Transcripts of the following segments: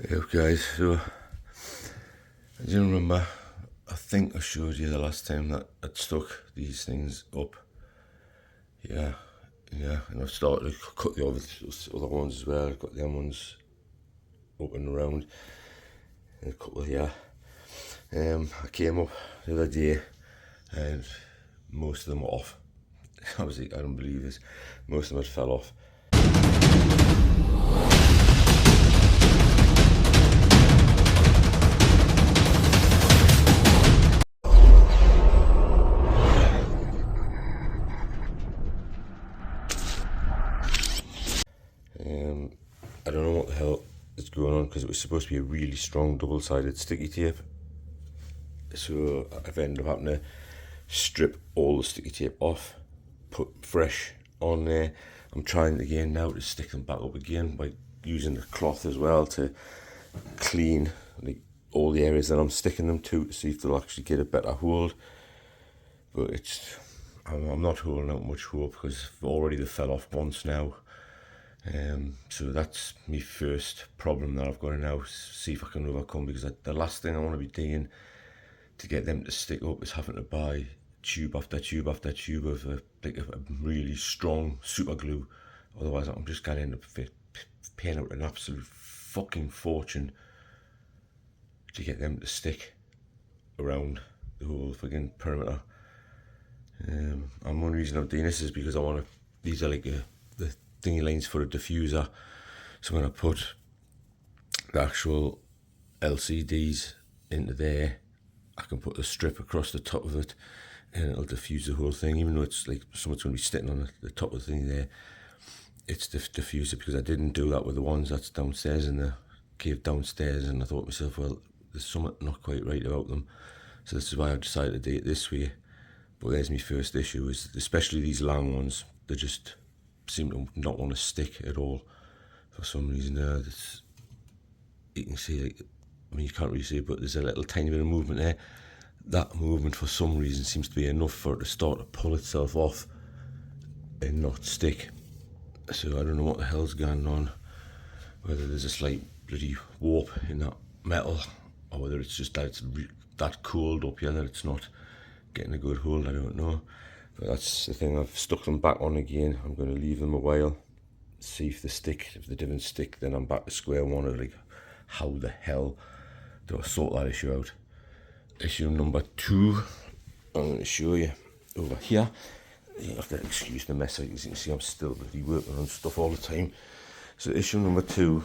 Hey up guys, so I do remember, I think I showed you the last time that I'd stuck these things up. Yeah, and I've started to cut the other ones as well. I've got them ones up and around, and a couple here. I came up the other day and most of them were off. I was like, I don't believe this, most of them had fell off. I don't know what the hell is going on because it was supposed to be a really strong double-sided sticky tape. So I've ended up having to strip all the sticky tape off, put fresh on there. I'm trying again now to stick them back up again by using the cloth as well to clean all the areas that I'm sticking them to see if they'll actually get a better hold. But I'm not holding out much hope because already they fell off once now. So that's my first problem that I've got to now see if I can overcome, because the last thing I want to be doing to get them to stick up is having to buy tube after tube after tube of a really strong super glue. Otherwise I'm just going to end up paying out an absolute fucking fortune to get them to stick around the whole fucking perimeter. And one reason I'm doing this is because I want to, these are like the thingy lines for a diffuser, so when I put the actual LCDs into there, I can put a strip across the top of it and it'll diffuse the whole thing, even though it's like someone's going to be sitting on the top of the thing there. It's diffuser, because I didn't do that with the ones that's downstairs in the cave downstairs, and I thought to myself, well, there's something not quite right about them, so this is why I decided to do it this way. But there's my first issue, is especially these long ones, they just seem to not want to stick at all for some reason. You can see, like, I mean, you can't really see it, but there's a little tiny bit of movement there. That movement for some reason seems to be enough for it to start to pull itself off and not stick. So I don't know what the hell's going on, whether there's a slight bloody warp in that metal, or whether it's just that it's that cold up here that it's not getting a good hold. I don't know. But that's the thing, I've stuck them back on again. I'm going to leave them a while, see if they stick. If they didn't stick, then I'm back to square one of like, how the hell do I sort that issue out? Issue number 2, I'm going to show you over here. You have to excuse the mess, as you can see I'm still really working on stuff all the time. So issue number 2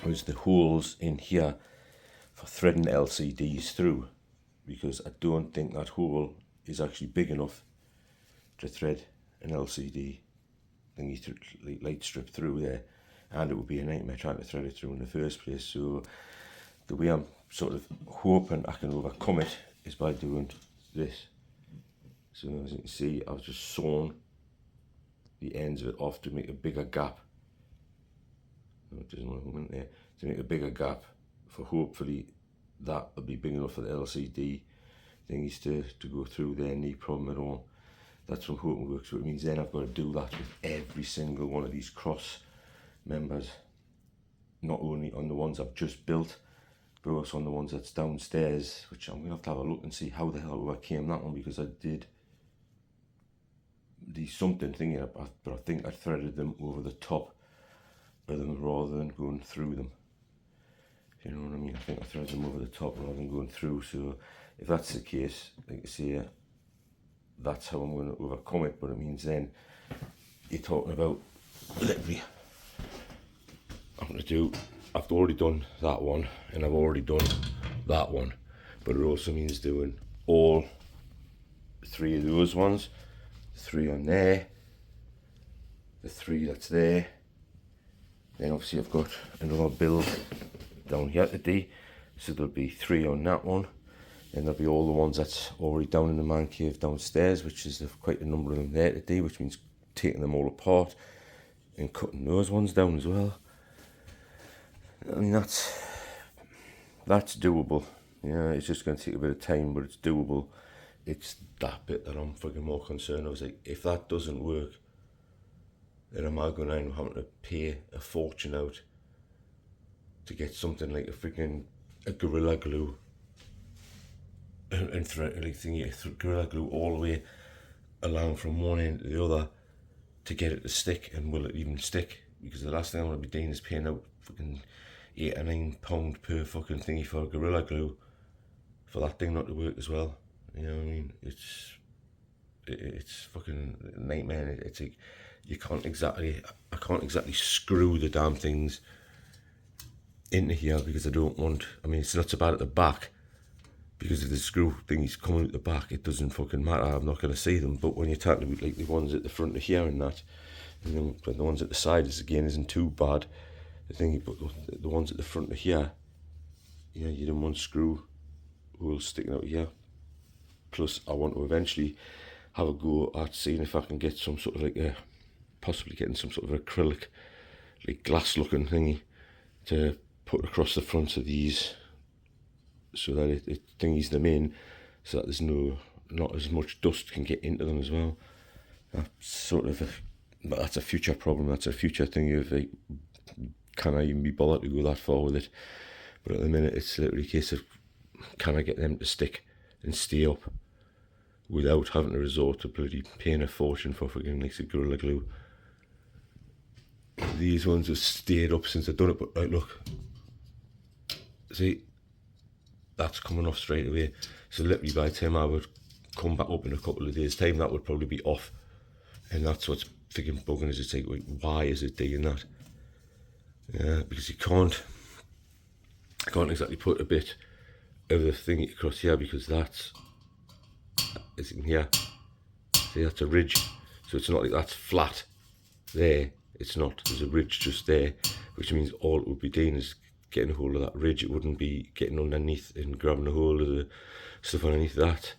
was the holes in here for threading the LCDs through, because I don't think that hole is actually big enough to thread an LCD thingy light strip through there, and it would be a nightmare trying to thread it through in the first place. So the way I'm sort of hoping I can overcome it is by doing this. So as you can see, I've just sawn the ends of it off to make a bigger gap. No, it doesn't want to go in there. To make a bigger gap for, hopefully that will be big enough for the LCD thingies to go through there, no problem at all. That's what I'm hoping works. So it means then I've got to do that with every single one of these cross members, not only on the ones I've just built, but also on the ones that's downstairs, which I'm going to have a look and see how the hell I overcame that one, because I did the something thingy, but I think I threaded them over the top of them rather than going through them. You know what I mean? I think I threaded them over the top rather than going through. So if that's the case, like I say, that's how I'm going to overcome it. But it means then you're talking about literally, I've already done that one and I've already done that one, but it also means doing all 3 of those ones, 3 on there, the 3 that's there. Then obviously I've got another build down here to do, so there'll be 3 on that one, and there'll be all the ones that's already down in the man cave downstairs, which is quite a number of them there to do, which means taking them all apart and cutting those ones down as well. I mean, that's doable. Yeah, it's just going to take a bit of time, but it's doable. It's that bit that I'm fucking more concerned. I was like, if that doesn't work, then am I going to end up having to pay a fortune out to get something like a Gorilla Glue and thread like thingy, Gorilla Glue all the way along from one end to the other to get it to stick. And will it even stick? Because the last thing I want to be doing is paying out fucking £8 or £9 per fucking thingy for Gorilla Glue for that thing not to work as well. You know what I mean? It's fucking nightmare. It's like I can't exactly screw the damn things into here because I don't want. I mean, it's not so bad at the back because if the screw thingy's coming at the back, it doesn't fucking matter. I'm not going to see them. But when you're talking about like the ones at the front of here and that, and then the ones at the side isn't too bad. The thingy, but the ones at the front of here, yeah, you don't want screw holes sticking out here. Plus, I want to eventually have a go at seeing if I can get some sort of like possibly getting some sort of acrylic, like glass looking thingy to put across the front of these so that it thingies them in so that there's not as much dust can get into them as well. That's a future problem. That's a future thing of like, can I even be bothered to go that far with it? But at the minute it's literally a case of can I get them to stick and stay up without having to resort to bloody paying a fortune for fucking like Gorilla Glue. These ones have stayed up since I've done it, but look, see, that's coming off straight away. So literally by the time I would come back up in a couple of days' time, that would probably be off. And that's what's freaking bugging us. It's like, why is it doing that? Yeah, because I can't exactly put a bit of the thing across here because that's in here. See, that's a ridge. So it's not like that's flat there. It's not. There's a ridge just there, which means all it would be doing is getting a hold of that ridge. It wouldn't be getting underneath and grabbing a hold of the stuff underneath that.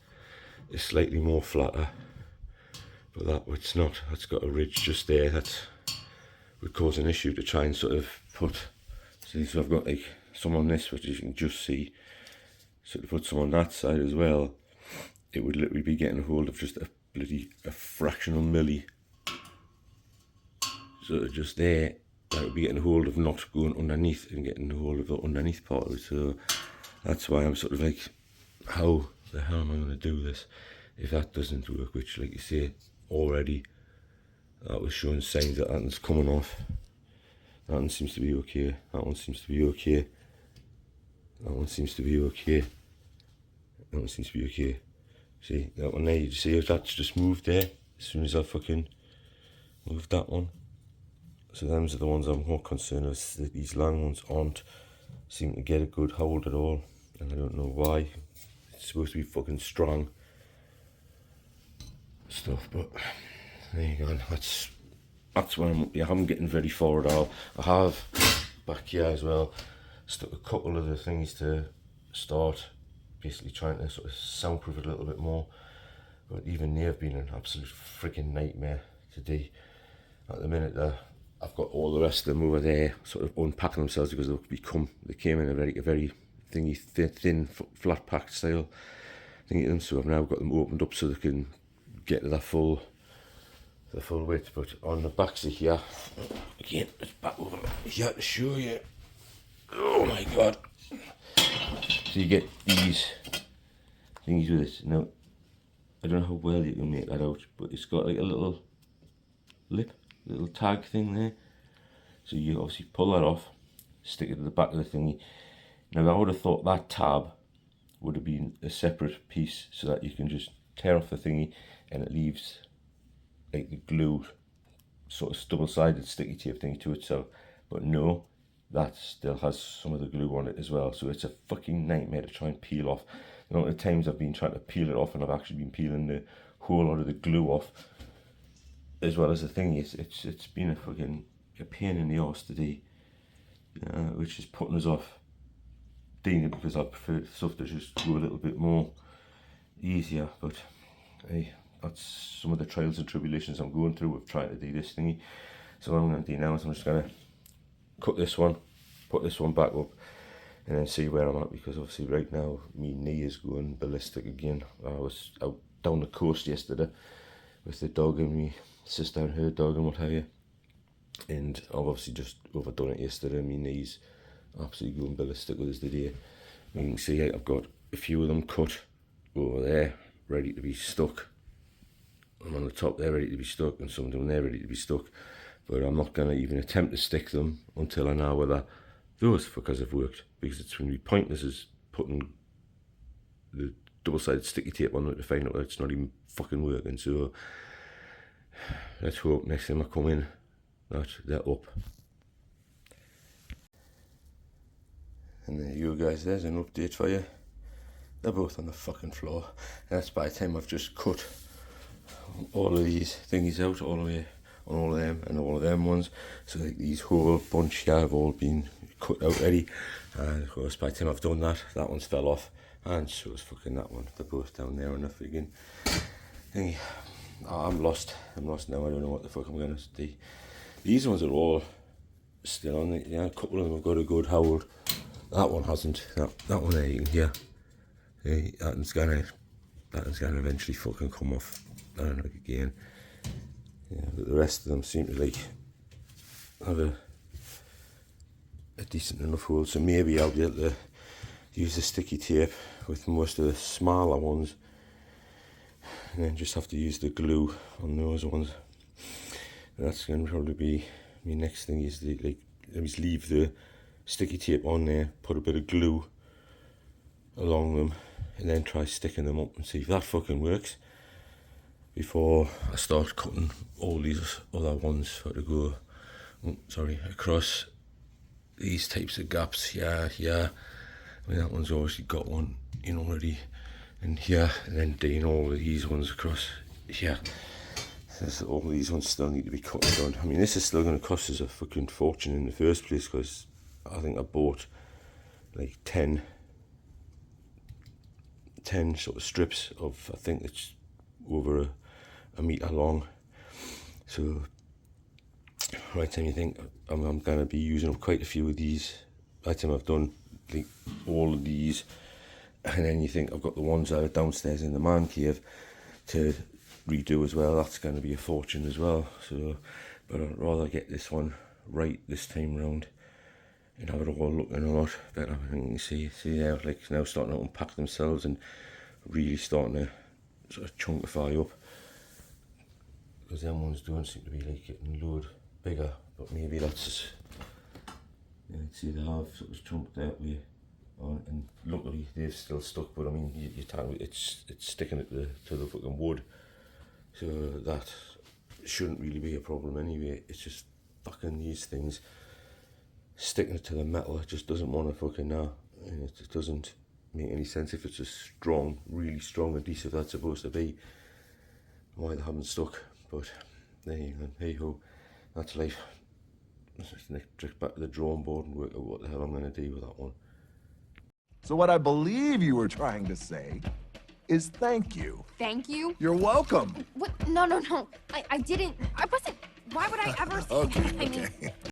It's slightly more flatter. But that it's not. That's got a ridge just there. That would cause an issue to try and sort of put. See, so I've got like some on this, which you can just see. So to put some on that side as well, it would literally be getting a hold of just a fractional milli. So just there, that would be getting a hold of not going underneath and getting a hold of the underneath part of it. So that's why I'm sort of like, how the hell am I going to do this if that doesn't work? Which, like you say, already that was showing signs that one's coming off. That one seems to be okay. That one seems to be okay. That one seems to be okay. That one seems to be okay. See, that one there, you see how that's just moved there as soon as I fucking moved that one. So those are the ones I'm more concerned with. These long ones aren't seem to get a good hold at all, and I don't know why. It's supposed to be fucking strong stuff, but there you go. That's where I'm up here. I haven't getting very far at all. I have back here as well stuck a couple of the things to start basically trying to sort of soundproof it a little bit more, but even they have been an absolute freaking nightmare today. At the minute I've got all the rest of them over there sort of unpacking themselves because they came in a very thingy, thin flat packed style thingy to them. So I've now got them opened up so they can get to the full width. But on the backs of here, again, it's back over here to show you. Oh my god! So you get these thingies with it. Now I don't know how well you can make that out, but it's got like a little tag thing there. So you obviously pull that off, stick it to the back of the thingy. Now I would have thought that tab would have been a separate piece so that you can just tear off the thingy and it leaves like the glue sort of double-sided sticky tape thingy to itself. But no, that still has some of the glue on it as well. So it's a fucking nightmare to try and peel off. The amount of times I've been trying to peel it off and I've actually been peeling the whole lot of the glue off as well as the thing. It's been a fucking pain in the arse today, which is putting us off doing it because I prefer stuff to just go a little bit more easier. But hey, that's some of the trials and tribulations I'm going through with trying to do this thingy. So what I'm going to do now is I'm just going to cut this one, put this one back up, and then see where I'm at, because obviously right now my knee is going ballistic again. I was out down the coast yesterday with the dog and my sister and her dog and what have you, and I've obviously just overdone it yesterday. My knees absolutely going ballistic with us today. You can see I've got a few of them cut over there, ready to be stuck. I'm on the top there, ready to be stuck, and some down there, ready to be stuck. But I'm not going to even attempt to stick them until I know whether those fuckers have worked, because it's going to be pointless as putting the double-sided sticky tape on it to find out that it's not even fucking working. So let's hope next time I come in that they're up. And there you go guys, there's an update for you. They're both on the fucking floor. And that's by the time I've just cut all of these thingies out, all the way on all of them and all of them ones. So like these whole bunch here have all been cut out ready. And of course by the time I've done that, that one's fell off. And so is fucking that one. They're both down there on the friggin' thingy. Oh, I'm lost now, I don't know what the fuck I'm gonna do. These ones are all still on. Yeah, a couple of them have got a good hold. That one hasn't. That one there you can hear. See, that's gonna eventually fucking come off. I don't know, again. Yeah, but the rest of them seem to like have a decent enough hold. So maybe I'll be able to use the sticky tape with most of the smaller ones, and then just have to use the glue on those ones. And that's going to probably be my next thing, is to like just leave the sticky tape on there, put a bit of glue along them, and then try sticking them up and see if that fucking works before I start cutting all these other ones for to go across these types of gaps. Yeah, I mean that one's obviously got one in already in here, and then doing all of these ones across here. So all these ones still need to be cut and done. I mean, this is still going to cost us a fucking fortune in the first place, because I think I bought like 10 sort of strips of, I think it's over a metre long. So by the time you think I'm going to be using up quite a few of these, by the time I've done like all of these, and then you think I've got the ones that are downstairs in the man cave to redo as well, that's going to be a fortune as well. So, but I'd rather get this one right this time round and have it all looking a lot better. And you can see there, like now starting to unpack themselves and really starting to sort of chunkify up, because them ones don't seem to be like getting a load bigger, but maybe that's just, you know, see they have sort of chunked that way on, and luckily they've still stuck. But I mean, you can't, it's sticking it to the fucking wood, so that shouldn't really be a problem anyway. It's just fucking these things sticking it to the metal. It just doesn't want to fucking know, and it just doesn't make any sense. If it's a strong, really strong adhesive that's supposed to be, why they haven't stuck. But there you go, hey ho, that's life. Let's just back to the drawing board and work out what the hell I'm going to do with that one. So what I believe you were trying to say is thank you. Thank you? You're welcome. What? No. I didn't. I wasn't. Why would I ever say that? I mean, Okay.